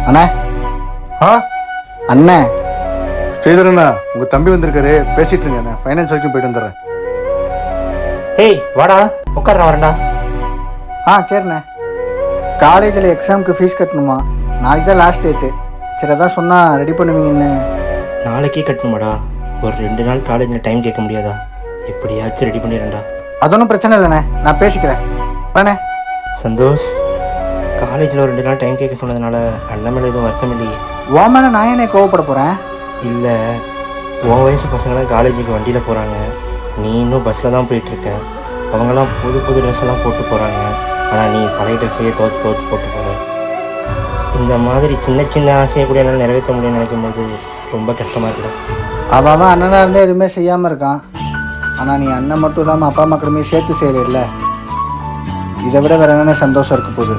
அண்ணா. ஆ அண்ணே. ஸ்ரீதரண்ணா, உங்கள் தம்பி வந்திருக்காரு, பேசிட்டு இருங்க. நான் ஃபைனான்ஸ் வரைக்கும் போயிட்டு வந்துடுறேன். ஏய் வாடா, உட்கார வரேன்டா. சரிண்ணே. காலேஜில் எக்ஸாமுக்கு ஃபீஸ் கட்டணுமா? நாளைக்கு தான் லாஸ்ட் டேட்டு. சரி, அதான் சொன்னால் ரெடி பண்ணுவீங்கன்னு. நாளைக்கே கட்டணுமாடா? ஒரு 2 நாள் காலேஜில் டைம் கேட்க முடியாதா? எப்படியாச்சும் ரெடி பண்ணிடுறேன்டா. அது ஒன்றும் பிரச்சனை இல்லைண்ணே, நான் பேசிக்கிறேன். அண்ணே. சந்தோஷ், காலேஜில் ஒரு 2 நாள் டைம் கேட்க சொன்னதுனால அண்ணன் மேலே எதுவும் வருத்தம் இல்லையே? ஓ மேலே நான் என்ன கோவப்பட போகிறேன்? இல்லை, உன் வயசு பசங்களாம் காலேஜுக்கு வண்டியில் போகிறாங்க, நீ இன்னும் பஸ்ஸில் தான் போயிட்டுருக்க. அவங்களாம் புது புது ட்ரெஸ் எல்லாம் போட்டு போகிறாங்க, ஆனால் நீ பழைய ட்ரெஸ்ஸையே துவச்சி போட்டு போகிற. இந்த மாதிரி சின்ன சின்ன ஆசையை கூட என்னால் நிறைவேற்ற முடியும்னு நினைக்கும் போது ரொம்ப கஷ்டமாக இருக்குடா. அவன் அண்ணனாக இருந்தால் எதுவுமே செய்யாமல் இருக்கான். ஆனால் நீ அண்ணன் மட்டும் இல்லாமல் அப்பா மக்களுமே சேர்த்து செய்கிறீல்ல, இதை விட வேறு என்னென்ன சந்தோஷம் இருக்க போகுது?